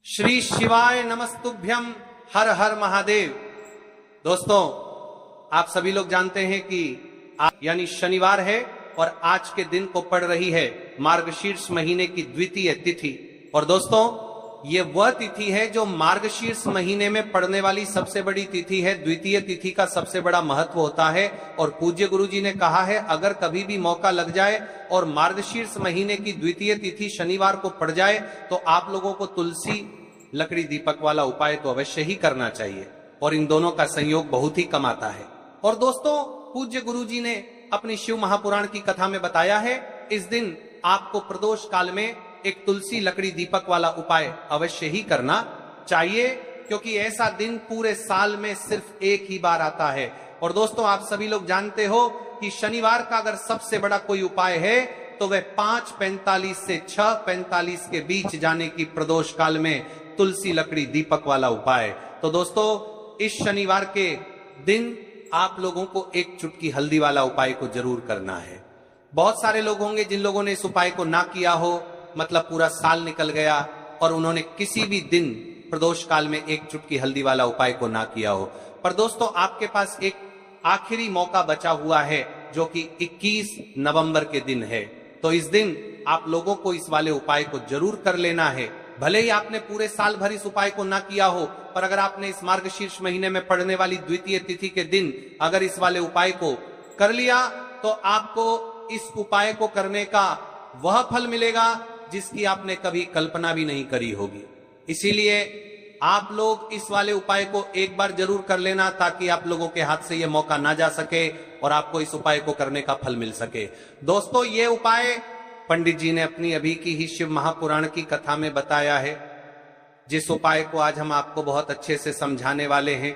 श्री शिवाय नमस्तुभ्यम। हर हर महादेव। दोस्तों, आप सभी लोग जानते हैं कि आज यानी शनिवार है और आज के दिन को पड़ रही है मार्गशीर्ष महीने की द्वितीय तिथि। और दोस्तों, ये वह तिथि है जो मार्गशीर्ष महीने में पड़ने वाली सबसे बड़ी तिथि है। द्वितीय तिथि का सबसे बड़ा महत्व होता है और पूज्य गुरु जी ने कहा है, अगर कभी भी मौका लग जाए और मार्गशीर्ष महीने की द्वितीय तिथि शनिवार को पड़ जाए तो आप लोगों को तुलसी लकड़ी दीपक वाला उपाय तो अवश्य ही करना चाहिए और इन दोनों का संयोग बहुत ही कम आता है। और दोस्तों, पूज्य गुरु जी ने अपनी शिव महापुराण की कथा में बताया है, इस दिन आपको प्रदोष काल में एक तुलसी लकड़ी दीपक वाला उपाय अवश्य ही करना चाहिए, क्योंकि ऐसा दिन पूरे साल में सिर्फ एक ही बार आता है। और दोस्तों, आप सभी लोग जानते हो कि शनिवार का अगर सबसे बड़ा कोई उपाय है तो वह 5:45 से 6:45 के बीच जाने की प्रदोष काल में तुलसी लकड़ी दीपक वाला उपाय। तो दोस्तों, इस शनिवार के दिन आप लोगों को एक चुटकी हल्दी वाला उपाय को जरूर करना है। बहुत सारे लोग होंगे जिन लोगों ने इस उपाय को ना किया हो, मतलब पूरा साल निकल गया और उन्होंने किसी भी दिन प्रदोष काल में एक चुटकी हल्दी वाला उपाय को ना किया हो। पर दोस्तों, आपके पास एक आखिरी मौका बचा हुआ है जो कि 21 नवंबर के दिन है। तो इस दिन आप लोगों को इस वाले उपाय को जरूर कर लेना है। भले ही आपने पूरे साल भर इस उपाय को ना किया हो, पर अगर आपने इस मार्गशीर्ष महीने में पड़ने वाली द्वितीय तिथि के दिन अगर इस वाले उपाय को कर लिया तो आपको इस उपाय को करने का वह फल मिलेगा जिसकी आपने कभी कल्पना भी नहीं करी होगी। इसीलिए आप लोग इस वाले उपाय को एक बार जरूर कर लेना, ताकि आप लोगों के हाथ से यह मौका ना जा सके और आपको इस उपाय को करने का फल मिल सके। दोस्तों, ये उपाय पंडित जी ने अपनी अभी की ही शिव महापुराण की कथा में बताया है, जिस उपाय को आज हम आपको बहुत अच्छे से समझाने वाले हैं।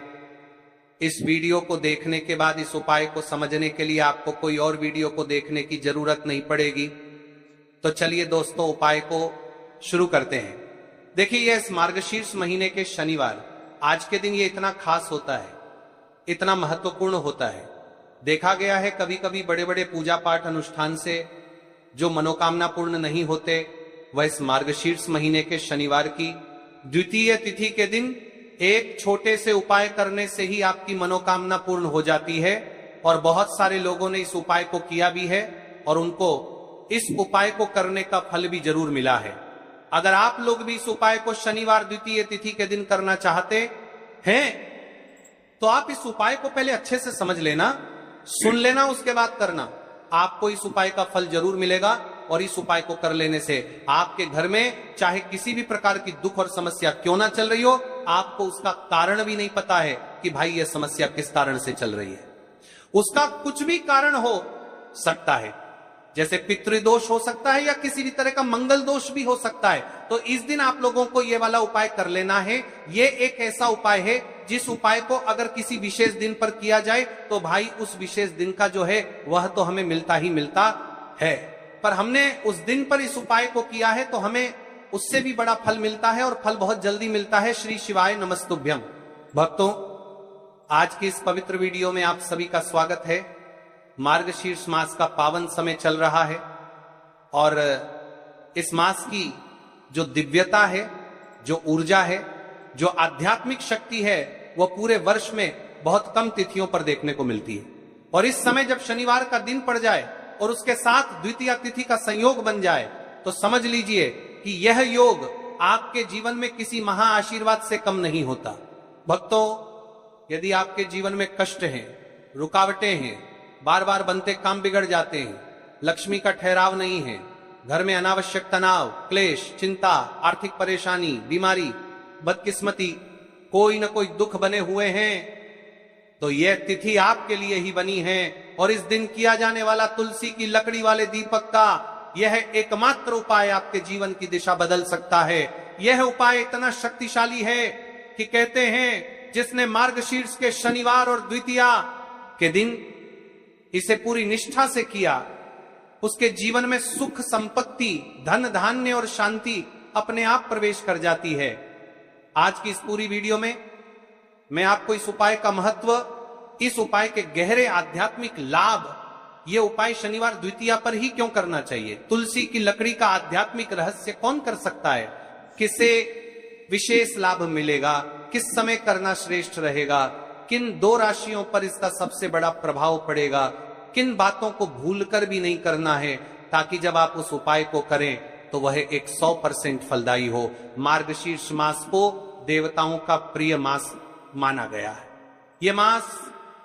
इस वीडियो को देखने के बाद इस उपाय को समझने के लिए आपको कोई और वीडियो को देखने की जरूरत नहीं पड़ेगी। तो चलिए दोस्तों, उपाय को शुरू करते हैं। देखिए, यह इस मार्गशीर्ष महीने के शनिवार आज के दिन ये इतना खास होता है, इतना महत्वपूर्ण होता है। देखा गया है कभी कभी बड़े बड़े पूजा पाठ अनुष्ठान से जो मनोकामना पूर्ण नहीं होते, वह इस मार्गशीर्ष महीने के शनिवार की द्वितीय तिथि के दिन एक छोटे से उपाय करने से ही आपकी मनोकामना पूर्ण हो जाती है। और बहुत सारे लोगों ने इस उपाय को किया भी है और उनको इस उपाय को करने का फल भी जरूर मिला है। अगर आप लोग भी इस उपाय को शनिवार द्वितीय तिथि के दिन करना चाहते हैं तो आप इस उपाय को पहले अच्छे से समझ लेना, सुन लेना, उसके बाद करना। आपको इस उपाय का फल जरूर मिलेगा और इस उपाय को कर लेने से आपके घर में चाहे किसी भी प्रकार की दुख और समस्या क्यों ना चल रही हो, आपको उसका कारण भी नहीं पता है कि भाई यह समस्या किस कारण से चल रही है। उसका कुछ भी कारण हो सकता है, जैसे पितृदोष हो सकता है या किसी भी तरह का मंगल दोष भी हो सकता है। तो इस दिन आप लोगों को यह वाला उपाय कर लेना है। यह एक ऐसा उपाय है जिस उपाय को अगर किसी विशेष दिन पर किया जाए तो भाई उस विशेष दिन का जो है वह तो हमें मिलता ही मिलता है। पर हमने उस दिन पर इस उपाय को किया है तो हमें उससे भी बड़ा फल मिलता है और फल बहुत जल्दी मिलता है। श्री शिवाय नमस्तुभ्यम। भक्तों, आज की इस पवित्र वीडियो में आप सभी का स्वागत है। मार्गशीर्ष मास का पावन समय चल रहा है और इस मास की जो दिव्यता है, जो ऊर्जा है, जो आध्यात्मिक शक्ति है, वह पूरे वर्ष में बहुत कम तिथियों पर देखने को मिलती है। और इस समय जब शनिवार का दिन पड़ जाए और उसके साथ द्वितीय तिथि का संयोग बन जाए तो समझ लीजिए कि यह योग आपके जीवन में किसी महा आशीर्वाद से कम नहीं होता। भक्तों, यदि आपके जीवन में कष्ट हैं, रुकावटें हैं, बार बार बनते काम बिगड़ जाते हैं, लक्ष्मी का ठहराव नहीं है, घर में अनावश्यक तनाव, क्लेश, चिंता, आर्थिक परेशानी, बीमारी, बदकिस्मती, कोई न कोई दुख बने हुए हैं, तो यह तिथि आपके लिए ही बनी है। और इस दिन किया जाने वाला तुलसी की लकड़ी वाले दीपक का यह एकमात्र उपाय आपके जीवन की दिशा बदल सकता है। यह उपाय इतना शक्तिशाली है कि कहते हैं जिसने मार्गशीर्ष के शनिवार और द्वितीया के दिन इसे पूरी निष्ठा से किया, उसके जीवन में सुख, संपत्ति, धन धान्य और शांति अपने आप प्रवेश कर जाती है। आज की इस पूरी वीडियो में मैं आपको इस उपाय का महत्व, इस उपाय के गहरे आध्यात्मिक लाभ, ये उपाय शनिवार द्वितीया पर ही क्यों करना चाहिए, तुलसी की लकड़ी का आध्यात्मिक रहस्य कौन कर सकता है, किसे विशेष लाभ मिलेगा, किस समय करना श्रेष्ठ रहेगा, किन 2 राशियों पर इसका सबसे बड़ा प्रभाव पड़ेगा, किन बातों को भूलकर भी नहीं करना है, ताकि जब आप उस उपाय को करें तो वह एक 100% फलदायी हो। मार्गशीर्ष मास को देवताओं का प्रिय मास माना गया है। यह मास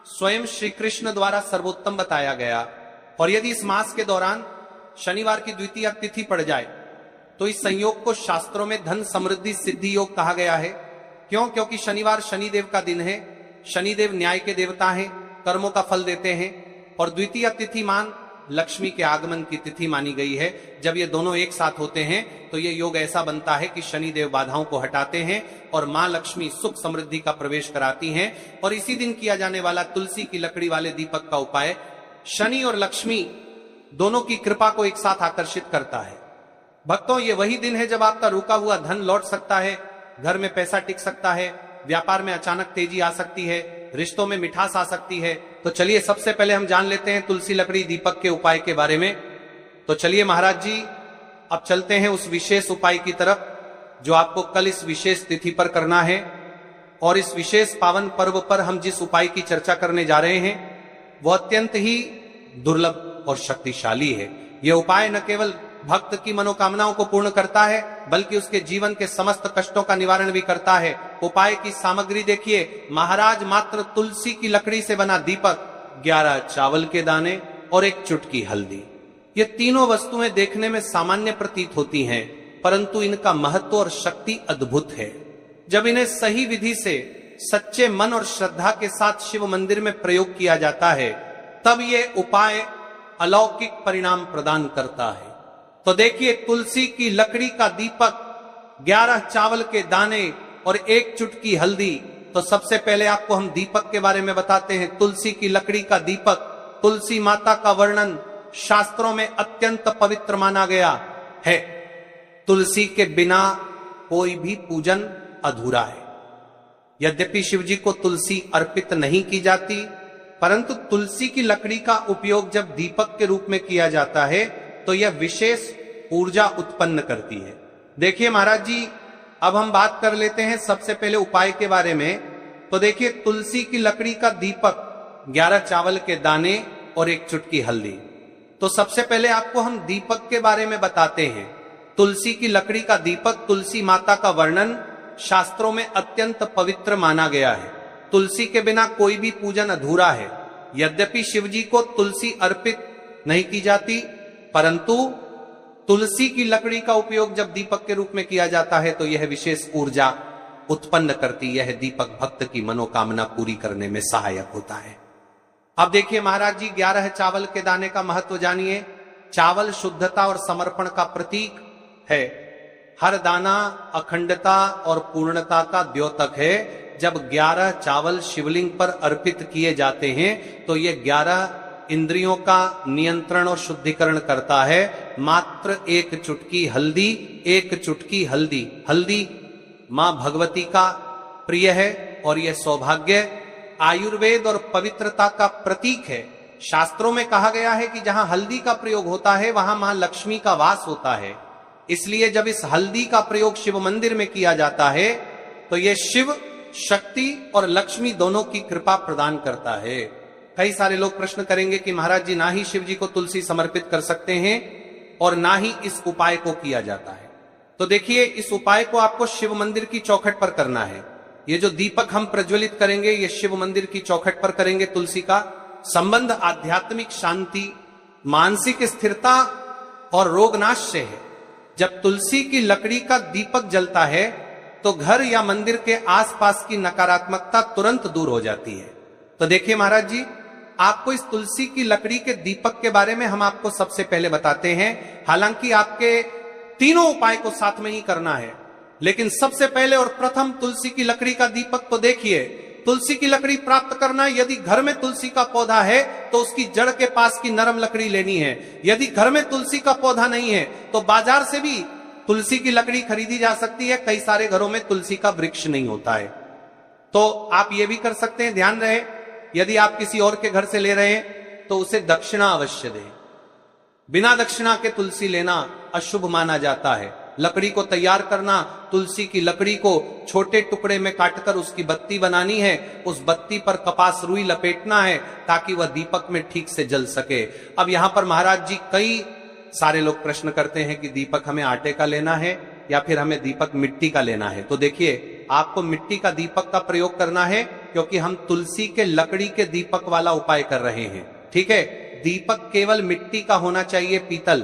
स्वयं श्री कृष्ण द्वारा सर्वोत्तम बताया गया, और यदि इस मास के दौरान शनिवार की द्वितीय तिथि पड़ जाए तो इस संयोग को शास्त्रों में धन समृद्धि सिद्धि योग कहा गया है। क्यों? क्योंकि शनिवार शनिदेव का दिन है, शनिदेव न्याय के देवता हैं, कर्मों का फल देते हैं, और द्वितीय तिथि मान लक्ष्मी के आगमन की तिथि मानी गई है। जब ये दोनों एक साथ होते हैं तो ये योग ऐसा बनता है कि शनिदेव बाधाओं को हटाते हैं और मां लक्ष्मी सुख समृद्धि का प्रवेश कराती हैं। और इसी दिन किया जाने वाला तुलसी की लकड़ी वाले दीपक का उपाय शनि और लक्ष्मी दोनों की कृपा को एक साथ आकर्षित करता है। भक्तों, ये वही दिन है जब आपका रुका हुआ धन लौट सकता है, घर में पैसा टिक सकता है, व्यापार में अचानक तेजी आ सकती है, रिश्तों में मिठास आ सकती है। तो चलिए सबसे पहले हम जान लेते हैं तुलसी लकड़ी दीपक के उपाय के बारे में। तो चलिए महाराज जी, अब चलते हैं उस विशेष उपाय की तरफ जो आपको कल इस विशेष तिथि पर करना है। और इस विशेष पावन पर्व पर हम जिस उपाय की चर्चा करने जा रहे हैं वह अत्यंत ही दुर्लभ और शक्तिशाली है। यह उपाय न केवल भक्त की मनोकामनाओं को पूर्ण करता है बल्कि उसके जीवन के समस्त कष्टों का निवारण भी करता है। उपाय की सामग्री देखिए, महाराज मात्र तुलसी की लकड़ी से बना दीपक, 11 चावल के दाने और 1 चुटकी हल्दी। ये तीनों वस्तुएं देखने में सामान्य प्रतीत होती हैं, परंतु इनका महत्व और शक्ति अद्भुत है। जब इन्हें सही विधि से सच्चे मन और श्रद्धा के साथ शिव मंदिर में प्रयोग किया जाता है तब ये उपाय अलौकिक परिणाम प्रदान करता है। तो देखिए, तुलसी की लकड़ी का दीपक, 11 चावल के दाने और 1 चुटकी हल्दी। तो सबसे पहले आपको हम दीपक के बारे में बताते हैं। तुलसी की लकड़ी का दीपक, तुलसी माता का वर्णन शास्त्रों में अत्यंत पवित्र माना गया है। तुलसी के बिना कोई भी पूजन अधूरा है। यद्यपि शिव जी को तुलसी अर्पित नहीं की जाती, परंतु तुलसी की लकड़ी का उपयोग जब दीपक के रूप में किया जाता है तो यह विशेष ऊर्जा उत्पन्न करती है। देखिए महाराज जी, अब हम बात कर लेते हैं सबसे पहले उपाय के बारे में। तो देखिए, तुलसी की लकड़ी का दीपक, 11 चावल के दाने और 1 चुटकी हल्दी। तो सबसे पहले आपको हम दीपक के बारे में बताते हैं। तुलसी की लकड़ी का दीपक, तुलसी माता का वर्णन शास्त्रों में अत्यंत पवित्र माना गया है। तुलसी के बिना कोई भी पूजन अधूरा है। यद्यपि शिव जी को तुलसी अर्पित नहीं की जाती, परंतु तुलसी की लकड़ी का उपयोग जब दीपक के रूप में किया जाता है तो यह विशेष ऊर्जा उत्पन्न करती। यह दीपक भक्त की मनोकामना पूरी करने में सहायक होता है। अब देखिए महाराज जी, 11 चावल के दाने का महत्व जानिए। चावल शुद्धता और समर्पण का प्रतीक है। हर दाना अखंडता और पूर्णता का द्योतक है। जब 11 चावल शिवलिंग पर अर्पित किए जाते हैं तो ये 11 इंद्रियों का नियंत्रण और शुद्धिकरण करता है। मात्र 1 चुटकी हल्दी, 1 चुटकी हल्दी, हल्दी मां भगवती का प्रिय है और यह सौभाग्य, आयुर्वेद और पवित्रता का प्रतीक है। शास्त्रों में कहा गया है कि जहां हल्दी का प्रयोग होता है वहां मां लक्ष्मी का वास होता है। इसलिए जब इस हल्दी का प्रयोग शिव मंदिर में किया जाता है तो यह शिव, शक्ति और लक्ष्मी दोनों की कृपा प्रदान करता है। कई सारे लोग प्रश्न करेंगे कि महाराज जी, ना ही शिव जी को तुलसी समर्पित कर सकते हैं और ना ही इस उपाय को किया जाता है। तो देखिए, इस उपाय को आपको शिव मंदिर की चौखट पर करना है। ये जो दीपक हम प्रज्वलित करेंगे ये शिव मंदिर की चौखट पर करेंगे। तुलसी का संबंध आध्यात्मिक शांति, मानसिक स्थिरता और रोगनाश से है। जब तुलसी की लकड़ी का दीपक जलता है तो घर या मंदिर के आसपास की नकारात्मकता तुरंत दूर हो जाती है। तो देखिए महाराज जी, आपको इस तुलसी की लकड़ी के दीपक के बारे में हम आपको सबसे पहले बताते हैं। हालांकि आपके तीनों उपाय को साथ में ही करना है, लेकिन सबसे पहले और प्रथम तुलसी की लकड़ी का दीपक। तो देखिए, तुलसी की लकड़ी प्राप्त करना, यदि घर में तुलसी का पौधा है तो उसकी जड़ के पास की नरम लकड़ी लेनी है। यदि घर में तुलसी का पौधा नहीं है तो बाजार से भी तुलसी की लकड़ी खरीदी जा सकती है। कई सारे घरों में तुलसी का वृक्ष नहीं होता है, तो आप ये भी कर सकते हैं। ध्यान रहे, यदि आप किसी और के घर से ले रहे हैं तो उसे दक्षिणा अवश्य दें। बिना दक्षिणा के तुलसी लेना अशुभ माना जाता है। लकड़ी को तैयार करना, तुलसी की लकड़ी को छोटे टुकड़े में काटकर उसकी बत्ती बनानी है, उस बत्ती पर कपास रुई लपेटना है ताकि वह दीपक में ठीक से जल सके। अब यहां पर महाराज जी कई सारे लोग प्रश्न करते हैं कि दीपक हमें आटे का लेना है या फिर हमें दीपक मिट्टी का लेना है। तो देखिए, आपको मिट्टी का दीपक का प्रयोग करना है क्योंकि हम तुलसी के लकड़ी के दीपक वाला उपाय कर रहे हैं। ठीक है, दीपक केवल मिट्टी का होना चाहिए, पीतल,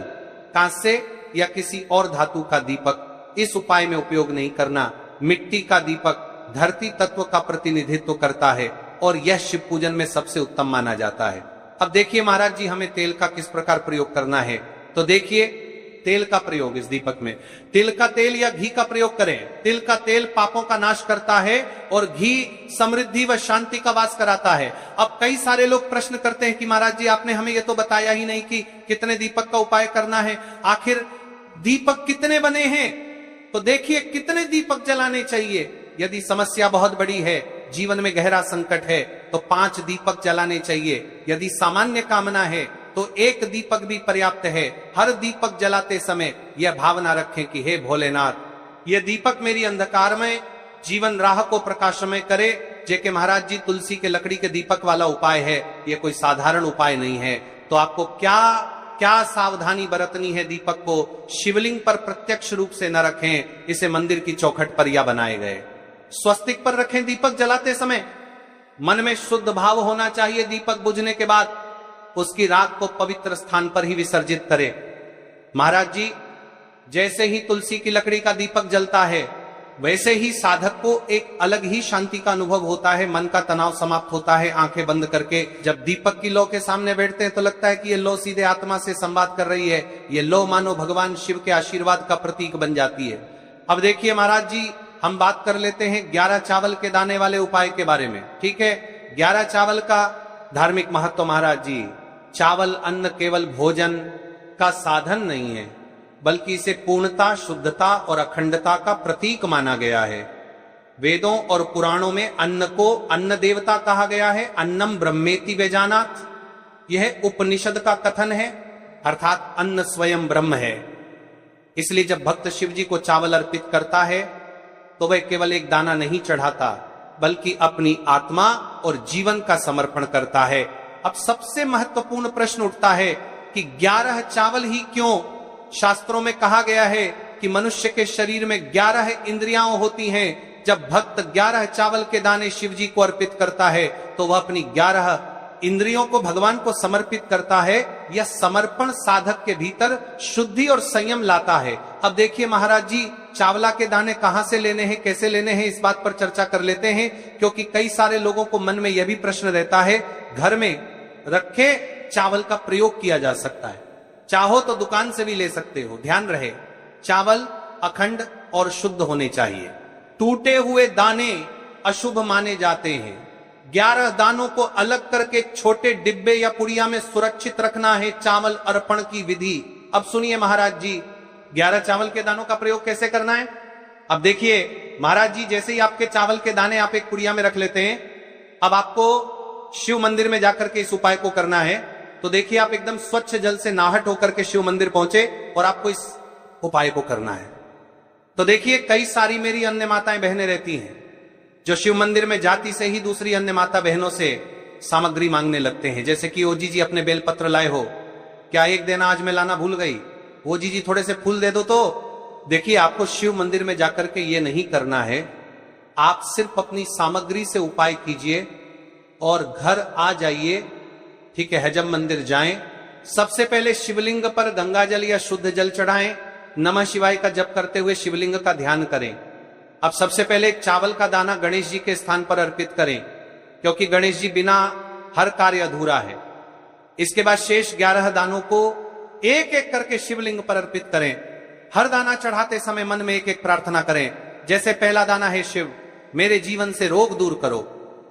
कांसे या किसी और धातु का दीपक इस उपाय में उपयोग नहीं करना। मिट्टी का दीपक धरती तत्व का प्रतिनिधित्व करता है और यह शिव पूजन में सबसे उत्तम माना जाता है। अब देखिए महाराज जी, हमें तेल का किस प्रकार प्रयोग करना है। तो देखिए, तेल का प्रयोग इस दीपक में तिल का तेल या घी का प्रयोग करें। तिल का तेल पापों का नाश करता है और घी समृद्धि व शांति का वास कराता है। अब कई सारे लोग प्रश्न करते हैं कि महाराज जी आपने हमें यह तो बताया ही नहीं कि कितने दीपक का उपाय करना है, आखिर दीपक कितने बने हैं। तो देखिए, कितने दीपक जलाने चाहिए। यदि समस्या बहुत बड़ी है, जीवन में गहरा संकट है, तो 5 दीपक जलाने चाहिए। यदि सामान्य कामना है तो 1 दीपक भी पर्याप्त है। हर दीपक जलाते समय यह भावना रखें कि हे भोलेनाथ, यह दीपक मेरी अंधकारमय जीवन राह को प्रकाशमय करे। जेके महाराज जी, तुलसी के लकड़ी के दीपक वाला उपाय है, यह कोई साधारण उपाय नहीं है। तो आपको क्या सावधानी बरतनी है। दीपक को शिवलिंग पर प्रत्यक्ष रूप से न रखें, इसे मंदिर की चौखट पर या बनाए गए स्वस्तिक पर रखें। दीपक जलाते समय मन में शुद्ध भाव होना चाहिए। दीपक बुझने के बाद उसकी राख को पवित्र स्थान पर ही विसर्जित करें। महाराज जी, जैसे ही तुलसी की लकड़ी का दीपक जलता है, वैसे ही साधक को एक अलग ही शांति का अनुभव होता है, मन का तनाव समाप्त होता है। आंखें बंद करके जब दीपक की लौ के सामने बैठते हैं तो लगता है कि ये लौ सीधे आत्मा से संवाद कर रही है। ये लौ मानो भगवान शिव के आशीर्वाद का प्रतीक बन जाती है। अब देखिए महाराज जी, हम बात कर लेते हैं 11 चावल के दाने वाले उपाय के बारे में। ठीक है, 11 चावल का धार्मिक महत्व। महाराज जी, चावल अन्न केवल भोजन का साधन नहीं है, बल्कि इसे पूर्णता, शुद्धता और अखंडता का प्रतीक माना गया है। वेदों और पुराणों में अन्न को अन्न देवता कहा गया है। अन्नम ब्रह्मेति वेजानात, यह उपनिषद का कथन है, अर्थात अन्न स्वयं ब्रह्म है। इसलिए जब भक्त शिव जी को चावल अर्पित करता है तो वह केवल एक दाना नहीं चढ़ाता, बल्कि अपनी आत्मा और जीवन का समर्पण करता है। अब सबसे महत्वपूर्ण प्रश्न उठता है कि 11 चावल ही क्यों। शास्त्रों में कहा गया है कि मनुष्य के शरीर में 11 इंद्रियां होती हैं। जब भक्त 11 चावल के दाने शिव जी को अर्पित करता है तो वह अपनी 11 इंद्रियों को भगवान को समर्पित करता है। यह समर्पण साधक के भीतर शुद्धि और संयम लाता है। अब देखिए महाराज जी, चावला के दाने कहां से लेने हैं, कैसे लेने हैं, इस बात पर चर्चा कर लेते हैं। क्योंकि कई सारे लोगों को मन में यह भी प्रश्न रहता है, घर में रखे चावल का प्रयोग किया जा सकता है, चाहो तो दुकान से भी ले सकते हो। ध्यान रहे, चावल अखंड और शुद्ध होने चाहिए। टूटे हुए दाने अशुभ माने जाते हैं। 11 दानों को अलग करके छोटे डिब्बे या पुड़िया में सुरक्षित रखना है चावल अर्पण की विधि। अब सुनिए महाराज जी, 11 चावल के दानों का प्रयोग कैसे करना है। अब देखिए महाराज जी, जैसे ही आपके चावल के दाने आप एक पुड़िया में रख लेते हैं, अब आपको शिव मंदिर में जाकर के इस उपाय को करना है। तो देखिए, आप एकदम स्वच्छ जल से नहाट होकर के शिव मंदिर पहुंचे और आपको इस उपाय को करना है। तो देखिए, कई सारी मेरी अन्य माताएं बहनें रहती हैं जो शिव मंदिर में जाती से ही दूसरी अन्य माता बहनों से सामग्री मांगने लगते हैं। जैसे कि ओ जी अपने बेलपत्र लाए हो, क्या एक देना, आज मैं लाना भूल गई, ओ जी थोड़े से फूल दे दो। तो देखिए, आपको शिव मंदिर में जाकर के ये नहीं करना है। आप सिर्फ अपनी सामग्री से उपाय कीजिए और घर आ जाइए। ठीक है, हजम मंदिर जाएं, सबसे पहले शिवलिंग पर गंगा जल या शुद्ध जल चढ़ाएं, नमः शिवाय का जप करते हुए शिवलिंग का ध्यान करें। अब सबसे पहले चावल का दाना गणेश जी के स्थान पर अर्पित करें, क्योंकि गणेश जी बिना हर कार्य अधूरा है। इसके बाद शेष 11 दानों को एक एक करके शिवलिंग पर अर्पित करें। हर दाना चढ़ाते समय मन में एक एक प्रार्थना करें। जैसे पहला दाना है शिव, मेरे जीवन से रोग दूर करो।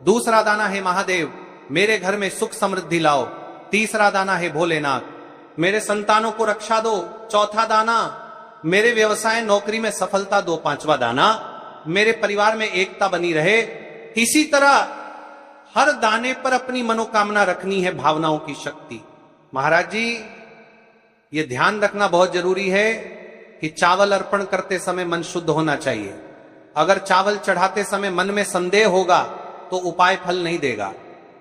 दूसरा दाना है महादेव, मेरे घर में सुख समृद्धि लाओ। तीसरा दाना है भोलेनाथ, मेरे संतानों को रक्षा दो। चौथा दाना, मेरे व्यवसाय नौकरी में सफलता दो। 5वां दाना, मेरे परिवार में एकता बनी रहे। इसी तरह हर दाने पर अपनी मनोकामना रखनी है, भावनाओं की शक्ति। महाराज जी, ये ध्यान रखना बहुत जरूरी है कि कि चावल अर्पण करते समय मन शुद्ध होना चाहिए। अगर चावल चढ़ाते समय मन में संदेह होगा तो उपाय फल नहीं देगा।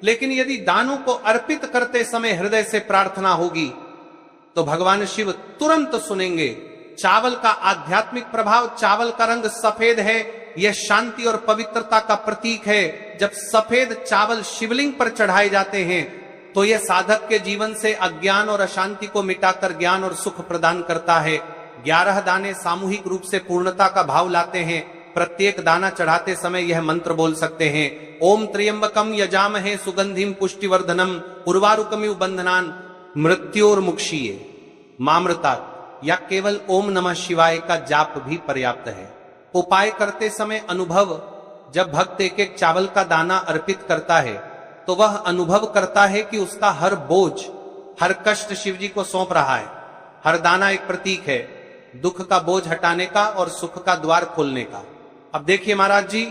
लेकिन यदि दानों को अर्पित करते समय हृदय से प्रार्थना होगी तो भगवान शिव तुरंत सुनेंगे। चावल का आध्यात्मिक प्रभाव, चावल का रंग सफेद है, यह शांति और पवित्रता का प्रतीक है। जब सफेद चावल शिवलिंग पर चढ़ाए जाते हैं तो यह साधक के जीवन से अज्ञान और अशांति को मिटाकर ज्ञान और सुख प्रदान करता है। 11 दाने सामूहिक रूप से पूर्णता का भाव लाते हैं। प्रत्येक दाना चढ़ाते समय यह मंत्र बोल सकते हैं, ओम त्र्यंबकम यजामहे सुगंधिम पुष्टिवर्धनम उर्वारुकमिव बंधनान मृत्योर्मुक्षीये मामृतात्, या केवल ओम नमः शिवाय का जाप भी पर्याप्त है। उपाय करते समय अनुभव, जब भक्त एक एक चावल का दाना अर्पित करता है तो वह अनुभव करता है कि उसका हर बोझ, हर कष्ट शिव जी को सौंप रहा है। हर दाना एक प्रतीक है दुख का बोझ हटाने का और सुख का द्वार खोलने का। अब देखिए महाराज जी,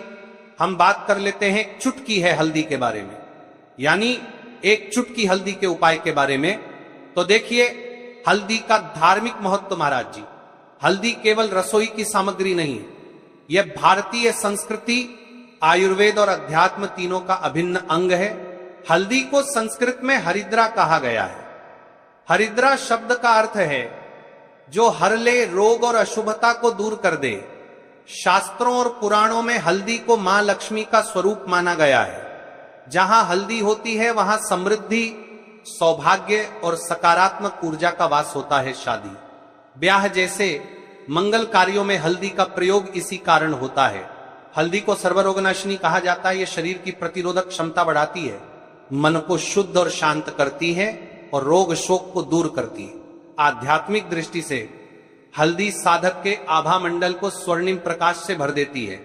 हम बात कर लेते हैं चुटकी है हल्दी के बारे में, यानी एक चुटकी हल्दी के उपाय के बारे में। तो देखिए हल्दी का धार्मिक महत्व महाराज जी, हल्दी केवल रसोई की सामग्री नहीं है, यह भारतीय संस्कृति, आयुर्वेद और अध्यात्म तीनों का अभिन्न अंग है। हल्दी को संस्कृत में हरिद्रा कहा गया है। हरिद्रा शब्द का अर्थ है जो हर ले, रोग और अशुभता को दूर कर दे। शास्त्रों और पुराणों में हल्दी को मां लक्ष्मी का स्वरूप माना गया है। जहां हल्दी होती है वहां समृद्धि, सौभाग्य और सकारात्मक ऊर्जा का वास होता है। शादी ब्याह जैसे मंगल कार्यों में हल्दी का प्रयोग इसी कारण होता है। हल्दी को सर्वरोगनाशिनी कहा जाता है। यह शरीर की प्रतिरोधक क्षमता बढ़ाती है, मन को शुद्ध और शांत करती है और रोग शोक को दूर करती है। आध्यात्मिक दृष्टि से हल्दी साधक के आभा मंडल को स्वर्णिम प्रकाश से भर देती है।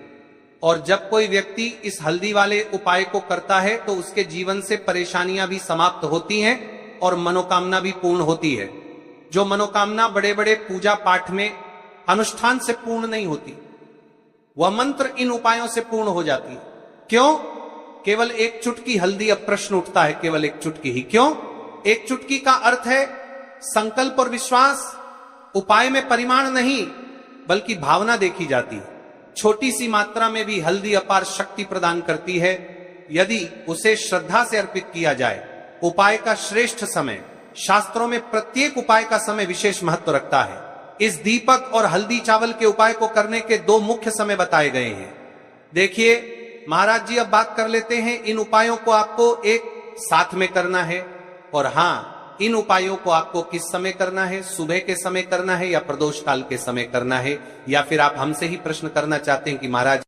और जब कोई व्यक्ति इस हल्दी वाले उपाय को करता है तो उसके जीवन से परेशानियां भी समाप्त होती हैं और मनोकामना भी पूर्ण होती है। जो मनोकामना बड़े बड़े पूजा पाठ में अनुष्ठान से पूर्ण नहीं होती, वह मंत्र इन उपायों से पूर्ण हो जाती है। क्यों? केवल एक चुटकी हल्दी। अब प्रश्न उठता है, केवल एक चुटकी ही क्यों? एक चुटकी का अर्थ है संकल्प और विश्वास। उपाय में परिमाण नहीं बल्कि भावना देखी जाती है। छोटी सी मात्रा में भी हल्दी अपार शक्ति प्रदान करती है यदि उसे श्रद्धा से अर्पित किया जाए। उपाय का श्रेष्ठ समय, शास्त्रों में प्रत्येक उपाय का समय विशेष महत्व रखता है। इस दीपक और हल्दी चावल के उपाय को करने के 2 मुख्य समय बताए गए हैं। देखिए महाराज जी, अब बात कर लेते हैं इन उपायों को आपको एक साथ में करना है। और हाँ, इन उपायों को आपको किस समय करना है? सुबह के समय करना है या प्रदोष काल के समय करना है? या फिर आप हमसे ही प्रश्न करना चाहते हैं कि महाराज